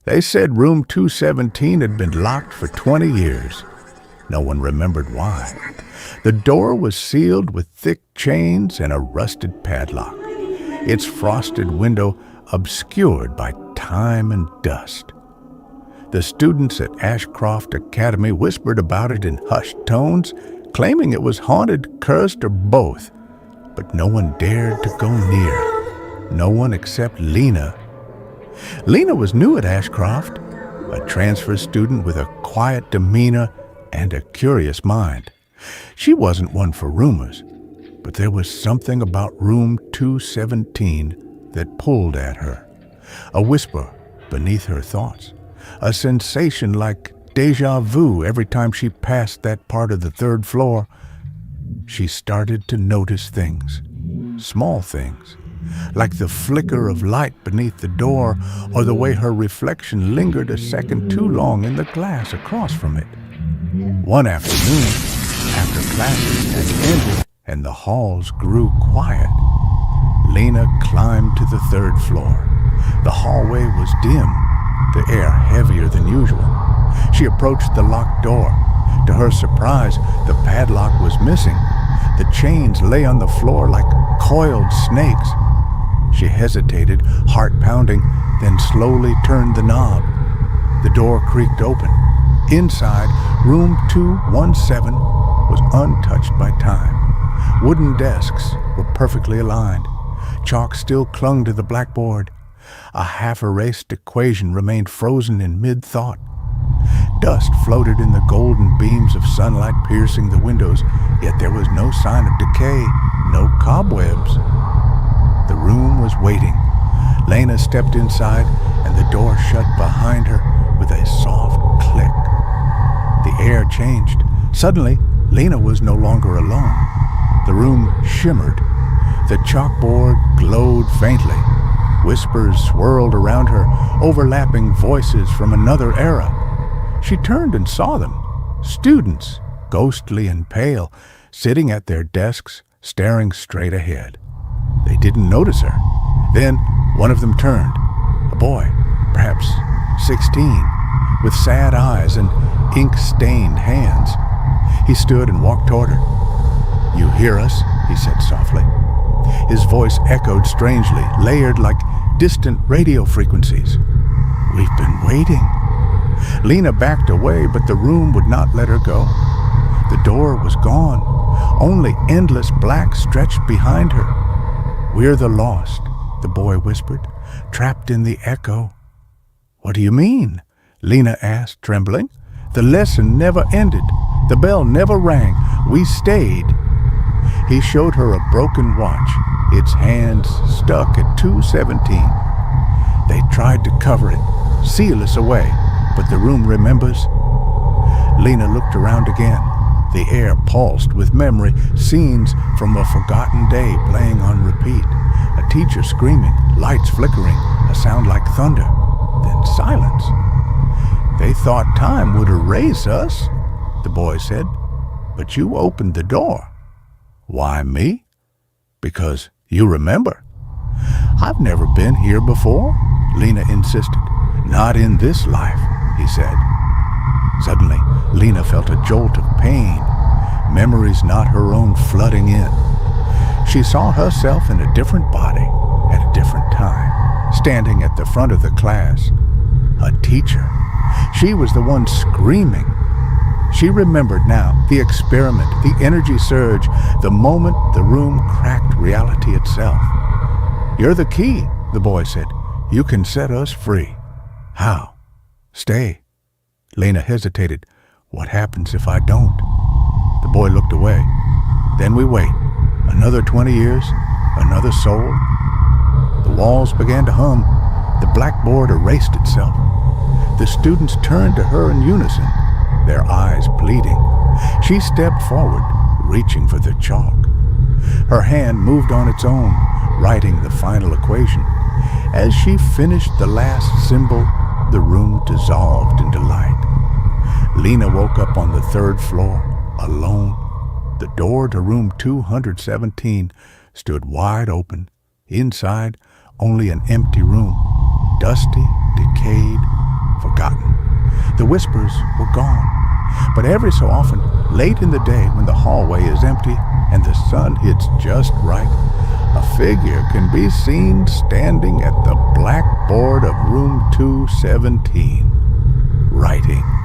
They said room 217 had been locked for 20 years. No one remembered why. The door was sealed with thick chains and a rusted padlock, its frosted window obscured by time and dust. The students at Ashcroft Academy whispered about it in hushed tones, claiming it was haunted, cursed, or both. But no one dared to go near. No one except Lena. Lena was new at Ashcroft, a transfer student with a quiet demeanor and a curious mind. She wasn't one for rumors, but there was something about room 217 that pulled at her. A whisper beneath her thoughts, a sensation like déjà vu every time she passed that part of the third floor. She started to notice things, small things, like the flicker of light beneath the door or the way her reflection lingered a second too long in the glass across from it. One afternoon, after classes had ended and the halls grew quiet, Lena climbed to the third floor. The hallway was dim, the air heavier than usual. She approached the locked door. To her surprise, the padlock was missing. The chains lay on the floor like coiled snakes. She hesitated, heart pounding, then slowly turned the knob. The door creaked open. Inside, room 217 was untouched by time. Wooden desks were perfectly aligned. Chalk still clung to the blackboard. A half-erased equation remained frozen in mid-thought. Dust floated in the golden beams of sunlight piercing the windows, yet there was no sign of decay, no cobwebs. The room was waiting. Lena stepped inside, and the door shut behind her with a soft click. The air changed. Suddenly, Lena was no longer alone. The room shimmered. The chalkboard glowed faintly. Whispers swirled around her, overlapping voices from another era. She turned and saw them. Students, ghostly and pale, sitting at their desks, staring straight ahead. They didn't notice her. Then one of them turned. A boy, perhaps 16, with sad eyes and ink-stained hands. He stood and walked toward her. "You hear us?" he said softly. His voice echoed strangely, layered like distant radio frequencies. "We've been waiting." Lena backed away, but the room would not let her go. The door was gone. Only endless black stretched behind her. "We're the lost," the boy whispered, trapped in the echo. "What do you mean?" Lena asked, trembling. "The lesson never ended. The bell never rang. We stayed." He showed her a broken watch, its hands stuck at 2:17. "They tried to cover it, seal us away, but the room remembers." Lena looked around again. The air pulsed with memory, scenes from a forgotten day playing on repeat. A teacher screaming, lights flickering, a sound like thunder, then silence. "They thought time would erase us," the boy said, "but you opened the door." "Why me?" "Because you remember." "I've never been here before," Lena insisted. "Not in this life," he said. Suddenly, Lena felt a jolt of pain, memories not her own flooding in. She saw herself in a different body at a different time, standing at the front of the class. A teacher. She was the one screaming. She remembered now the experiment, the energy surge, the moment the room cracked reality itself. "You're the key," the boy said. "You can set us free." "How?" "Stay." Lena hesitated. "What happens if I don't?" The boy looked away. "Then we wait. Another 20 years, another soul." The walls began to hum. The blackboard erased itself. The students turned to her in unison, their eyes pleading. She stepped forward, reaching for the chalk. Her hand moved on its own, writing the final equation. As she finished the last symbol, the room dissolved into light. Lena woke up on the third floor, alone. The door to room 217 stood wide open. Inside, only an empty room, dusty, decayed, whispers were gone. But every so often, late in the day when the hallway is empty and the sun hits just right, a figure can be seen standing at the blackboard of room 217, writing.